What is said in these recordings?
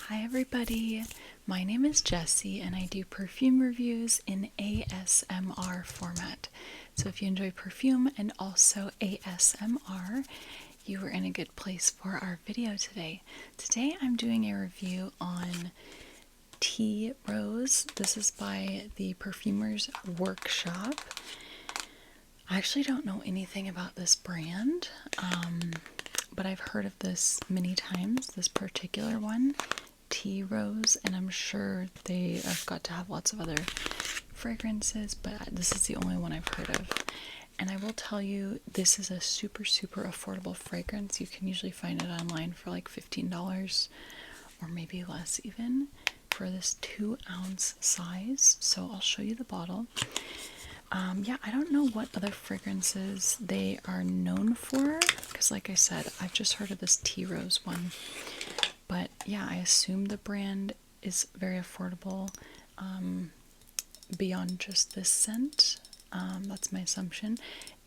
Hi everybody, my name is Jessie and I do perfume reviews in ASMR format. So if you enjoy perfume and also ASMR, you are in a good place for our video today. Today I'm doing a review on Tea Rose. This is by the Perfumer's Workshop. I actually don't know anything about this brand, but I've heard of this many times, this particular one. Tea Rose, and I'm sure they have got to have lots of other fragrances, but this is the only one I've heard of. And I will tell you, this is a super affordable fragrance. You can usually find it online for like $15 or maybe less even for this 2-ounce size. So I'll show you the bottle. Yeah, I don't know what other fragrances they are known for, because like I said, I've just heard of this Tea Rose one. But yeah, I assume the brand is very affordable beyond just this scent. That's my assumption.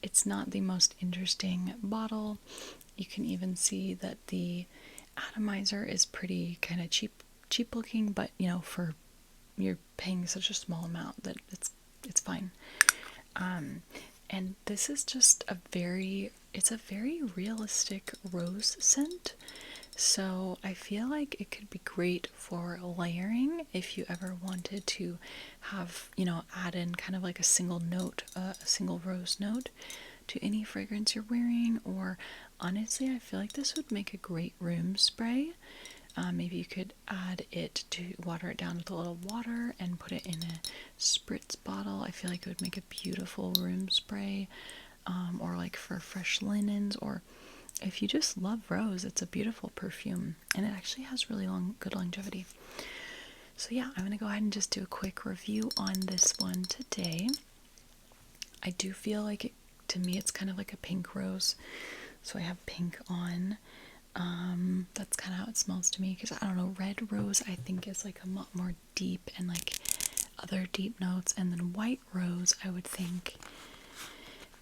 It's not the most interesting bottle. You can even see that the atomizer is pretty kind of cheap looking, but you know, for you're paying such a small amount that it's fine. And this is just it's a very realistic rose scent. So I feel like it could be great for layering if you ever wanted to have, you know, add in kind of like a single note, a single rose note to any fragrance you're wearing. Or honestly, I feel like this would make a great room spray. Maybe you could add it to water it down with a little water and put it in a spritz bottle. I feel like it would make a beautiful room spray, or like for fresh linens, or if you just love rose, it's a beautiful perfume, and it actually has really good longevity. So yeah, I'm gonna go ahead and just do a quick review on this one today. I do feel like to me it's kind of like a pink rose, so I have pink on. That's kind of how it smells to me, because I don't know, red rose I think is like a lot more deep and like other deep notes, and then white rose I would think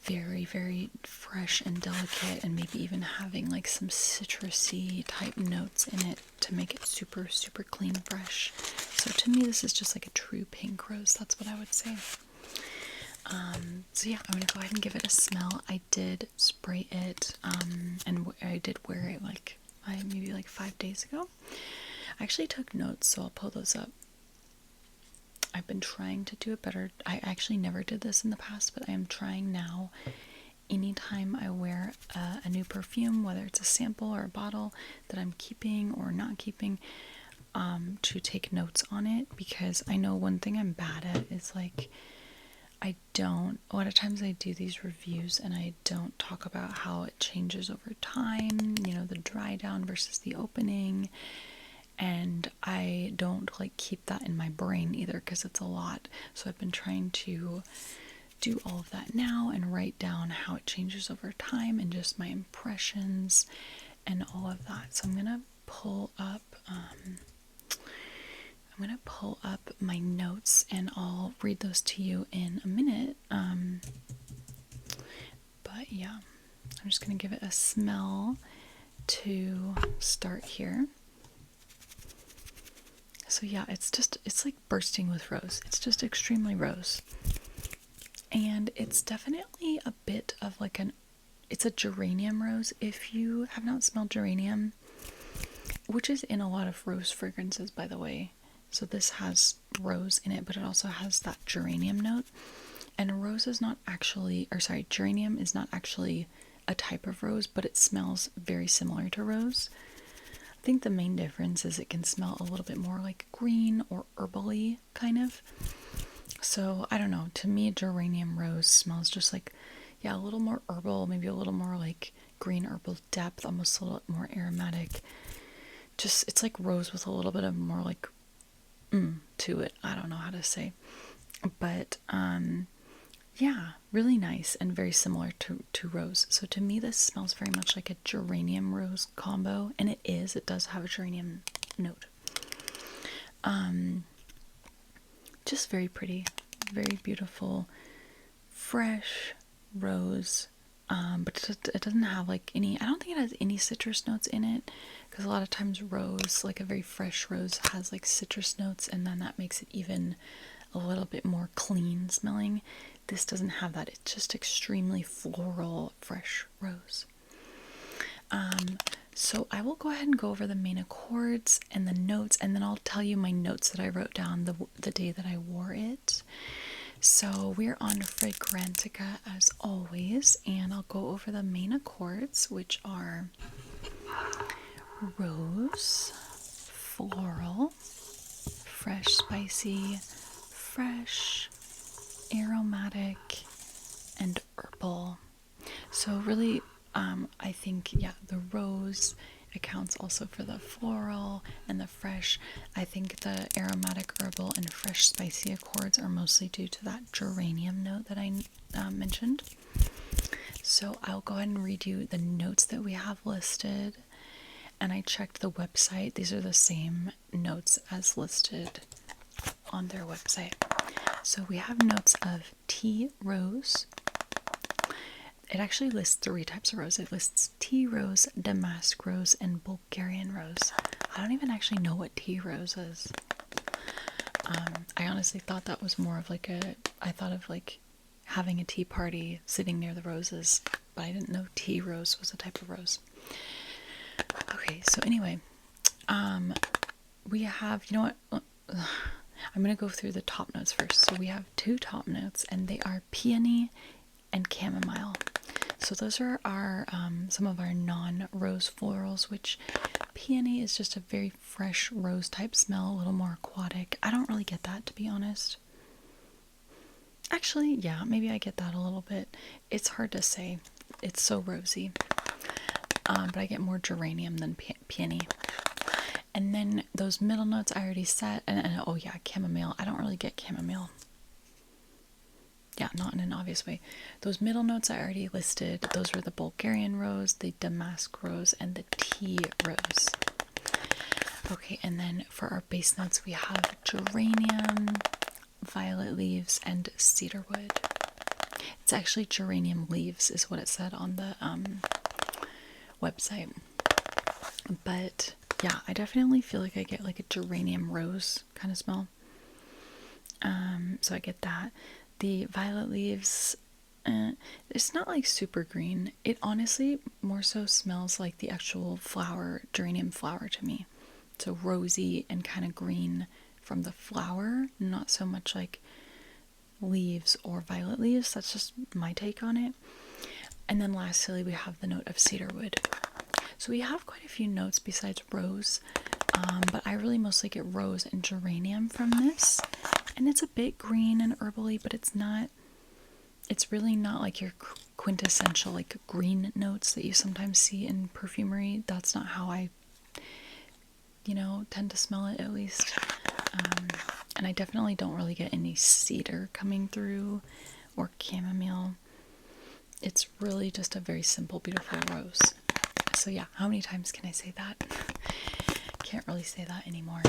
very fresh and delicate, and maybe even having like some citrusy type notes in it to make it super clean, fresh. So to me this is just like a true pink rose, that's what I would say. So yeah, I'm gonna go ahead and give it a smell. I did spray it, and I did wear it like maybe like 5 days ago. I actually took notes, so I'll pull those up. I've been trying to do it better. I actually never did this in the past, but I am trying now. Anytime I wear a new perfume, whether it's a sample or a bottle that I'm keeping or not keeping, to take notes on it, because I know one thing I'm bad at is like, a lot of times I do these reviews and I don't talk about how it changes over time, you know, the dry down versus the opening. And I don't like keep that in my brain either, because it's a lot. So I've been trying to do all of that now and write down how it changes over time and just my impressions and all of that. So I'm gonna pull up my notes and I'll read those to you in a minute. But yeah, I'm just gonna give it a smell to start here. So yeah, it's like bursting with rose. It's just extremely rose. And it's definitely a bit of like it's a geranium rose. If you have not smelled geranium, which is in a lot of rose fragrances, by the way. So this has rose in it, but it also has that geranium note. And rose is not actually, or sorry, geranium is not actually a type of rose, but it smells very similar to rose. I think the main difference is it can smell a little bit more like green or herbally kind of. So I don't know, to me geranium rose smells just like, yeah, a little more herbal, maybe a little more like green herbal depth, almost a little more aromatic. Just, it's like rose with a little bit of more like to it. I don't know how to say, but yeah, really nice and very similar to rose. So to me this smells very much like a geranium rose combo, and it does have a geranium note. Just very pretty, very beautiful, fresh rose, But it doesn't have like any, I don't think it has any citrus notes in it, because a lot of times rose, like a very fresh rose, has like citrus notes, and then that makes it even a little bit more clean smelling. This doesn't have that. It's just extremely floral, fresh rose. So I will go ahead and go over the main accords and the notes, and then I'll tell you my notes that I wrote down the day that I wore it. So we're on Fragrantica as always, and I'll go over the main accords, which are rose, floral, fresh, spicy, fresh, aromatic, and herbal. So really, I think, yeah, the rose accounts also for the floral and the fresh. I think the aromatic, herbal, and fresh, spicy accords are mostly due to that geranium note that I mentioned. So I'll go ahead and read you the notes that we have listed. And I checked the website. These are the same notes as listed on their website. So we have notes of tea rose. It actually lists 3 types of rose. It lists tea rose, damask rose, and Bulgarian rose. I don't even actually know what tea rose is. I honestly thought that was more of like I thought of like having a tea party sitting near the roses, but I didn't know tea rose was a type of rose. Okay, so anyway, we have, you know what? I'm going to go through the top notes first. So we have 2 top notes, and they are peony and chamomile. So those are our some of our non-rose florals, which peony is just a very fresh rose type smell, a little more aquatic. I don't really get that, to be honest. Actually, yeah, maybe I get that a little bit. It's hard to say. It's so rosy. But I get more geranium than peony. And then those middle notes I already said, and oh yeah, chamomile. I don't really get chamomile. Yeah, not in an obvious way. Those middle notes I already listed. Those were the Bulgarian rose, the damask rose, and the tea rose. Okay, and then for our base notes, we have geranium, violet leaves, and cedarwood. It's actually geranium leaves is what it said on the website. But yeah, I definitely feel like I get like a geranium rose kind of smell. So I get that. The violet leaves, it's not like super green. It honestly more so smells like the actual flower, geranium flower to me. So rosy and kind of green from the flower, not so much like leaves or violet leaves. That's just my take on it. And then lastly, we have the note of cedarwood. So we have quite a few notes besides rose, but I really mostly get rose and geranium from this. And it's a bit green and herbally, but it's really not like your quintessential like green notes that you sometimes see in perfumery. That's not how I, tend to smell it, at least. And I definitely don't really get any cedar coming through or chamomile. It's really just a very simple, beautiful rose. So yeah, how many times can I say that? Can't really say that anymore.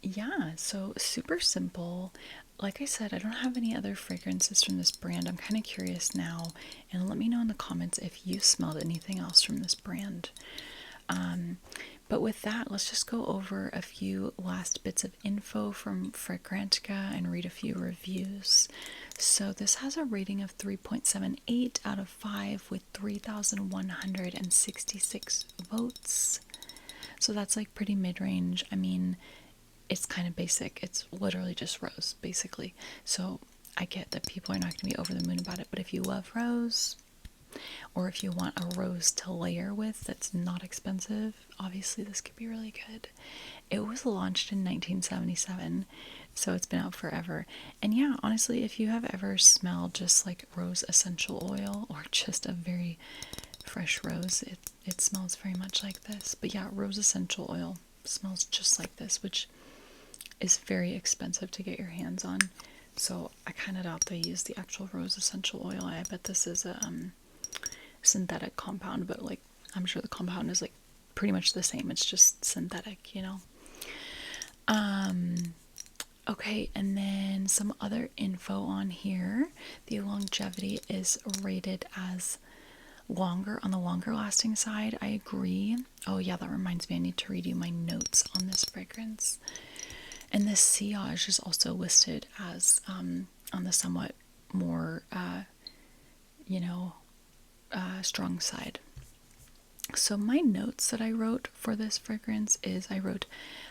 Yeah, so super simple. Like I said, I don't have any other fragrances from this brand. I'm kind of curious now, and let me know in the comments if you smelled anything else from this brand. But with that, let's just go over a few last bits of info from Fragrantica and read a few reviews. So this has a rating of 3.78 out of 5 with 3,166 votes. So that's like pretty mid-range. I mean, it's kind of basic. It's literally just rose, basically. So I get that people are not going to be over the moon about it, but if you love rose, or if you want a rose to layer with that's not expensive, obviously this could be really good. It was launched in 1977, so it's been out forever. And yeah, honestly, if you have ever smelled just like rose essential oil or just a very fresh rose, it smells very much like this. But yeah, rose essential oil smells just like this, which is very expensive to get your hands on. So I kind of doubt they use the actual rose essential oil. I bet this is a synthetic compound, but like I'm sure the compound is like pretty much the same. It's just synthetic, Okay, and then some other info on here. The longevity is rated as longer, on the longer lasting side. I agree. Oh yeah, that reminds me, I need to read you my notes on this fragrance. And this sillage is also listed as on the somewhat more strong side. So my notes that I wrote for this fragrance is, I wrote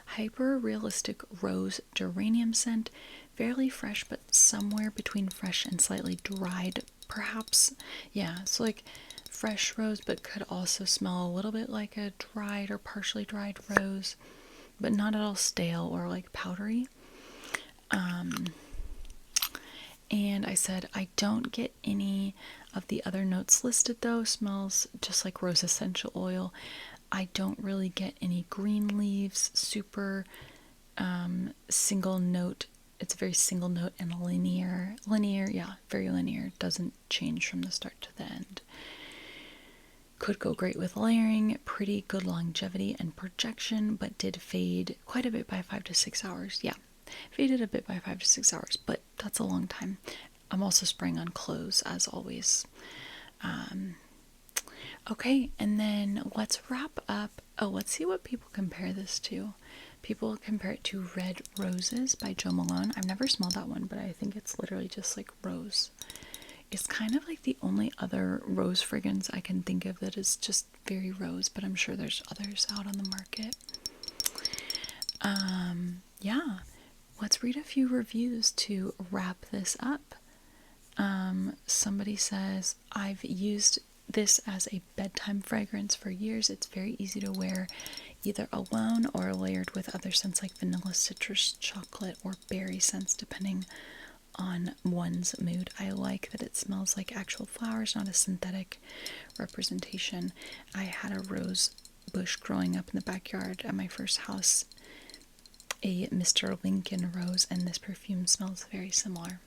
hyper realistic rose geranium scent, fairly fresh but somewhere between fresh and slightly dried, perhaps. Yeah, so like fresh rose, but could also smell a little bit like a dried or partially dried rose, but not at all stale or like powdery. And I said, I don't get any of the other notes listed though. Smells just like rose essential oil. I don't really get any green leaves. Super single note. It's very single note and linear. Linear, yeah, very linear. Doesn't change from the start to the end. Could go great with layering. Pretty good longevity and projection, but did fade quite a bit by 5 to 6 hours. Yeah, faded a bit by 5 to 6 hours, but that's a long time. I'm also spraying on clothes, as always. Okay, and then let's wrap up. Oh, let's see what people compare this to. People compare it to Red Roses by Jo Malone. I've never smelled that one, but I think it's literally just like rose. It's kind of like the only other rose fragrance I can think of that is just very rose, but I'm sure there's others out on the market. Yeah, let's read a few reviews to wrap this up. Somebody says, I've used this as a bedtime fragrance for years. It's very easy to wear either alone or layered with other scents like vanilla, citrus, chocolate, or berry scents, depending on one's mood. I like that it smells like actual flowers, not a synthetic representation. I had a rose bush growing up in the backyard at my first house, a Mr. Lincoln rose, and this perfume smells very similar.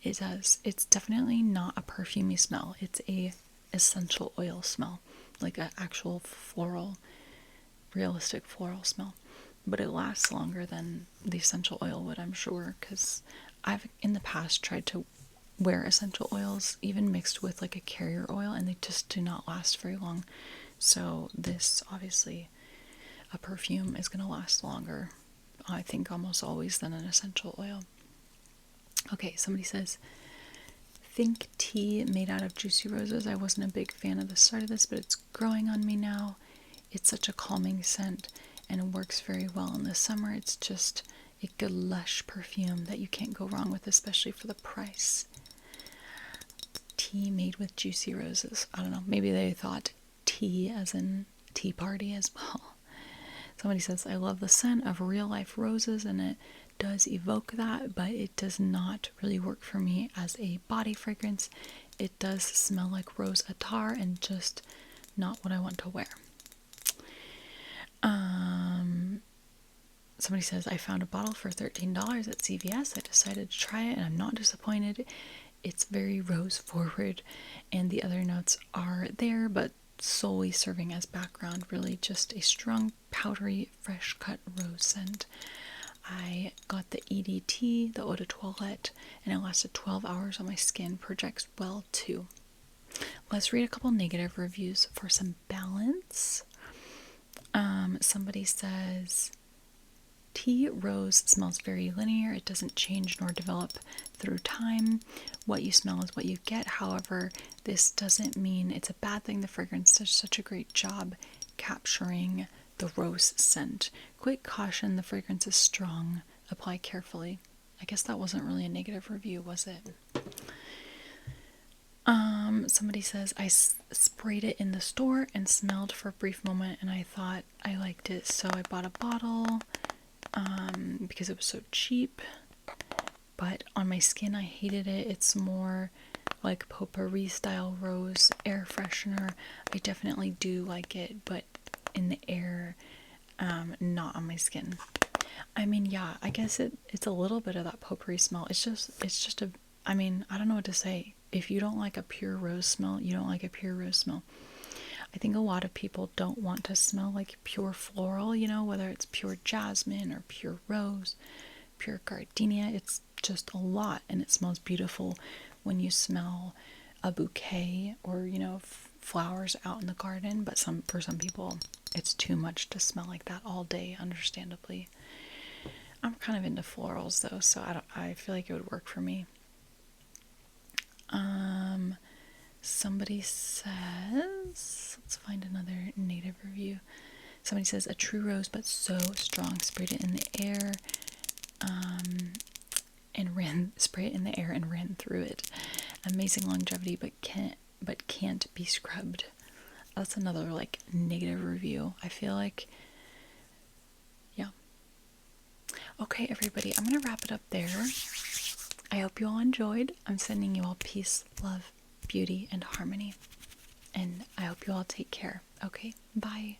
It does. It's definitely not a perfumey smell. It's a essential oil smell, like an actual floral, realistic floral smell. But it lasts longer than the essential oil would, I'm sure, because I've in the past tried to wear essential oils, even mixed with like a carrier oil, and they just do not last very long. So this, obviously, a perfume is going to last longer, I think almost always, than an essential oil. Okay, somebody says, think tea made out of juicy roses. I wasn't a big fan of the start of this, but it's growing on me now. It's such a calming scent, and it works very well in the summer. It's just a good lush perfume that you can't go wrong with, especially for the price. Tea made with juicy roses. I don't know, maybe they thought tea as in tea party as well. Somebody says, I love the scent of real life roses, and it does evoke that, but it does not really work for me as a body fragrance. It does smell like rose attar and just not what I want to wear. Somebody says, I found a bottle for $13 at CVS. I decided to try it and I'm not disappointed. It's very rose forward and the other notes are there, but solely serving as background. Really just a strong, powdery, fresh cut rose scent. I got the EDT, the Eau de Toilette, and it lasted 12 hours on my skin. Projects well too. Let's read a couple negative reviews for some balance. Somebody says, tea rose smells very linear. It doesn't change nor develop through time. What you smell is what you get. However, this doesn't mean it's a bad thing. The fragrance does such a great job capturing the rose scent. Quick caution, the fragrance is strong. Apply carefully. I guess that wasn't really a negative review, was it? Somebody says, I sprayed it in the store and smelled for a brief moment and I thought I liked it, so I bought a bottle because it was so cheap. But on my skin, I hated it. It's more like potpourri style rose air freshener. I definitely do like it, but in the air, not on my skin. I mean, yeah, I guess it's a little bit of that potpourri smell. It's just a, I mean, I don't know what to say. If you don't like a pure rose smell, you don't like a pure rose smell. I think a lot of people don't want to smell like pure floral, you know, whether it's pure jasmine or pure rose. pure gardenia. It's just a lot, and it smells beautiful when you smell a bouquet or, you know, flowers out in the garden. But for some people, it's too much to smell like that all day, understandably. I'm kind of into florals though, so I feel like it would work for me. Somebody says, let's find another native review. Somebody says, a true rose, but so strong. Sprayed it in the air, spray it in the air and ran through it. Amazing longevity, but can't be scrubbed. That's another like negative review. I feel like, yeah. Okay, everybody, I'm gonna wrap it up there. I hope you all enjoyed. I'm sending you all peace, love, beauty, and harmony. And I hope you all take care. Okay, bye.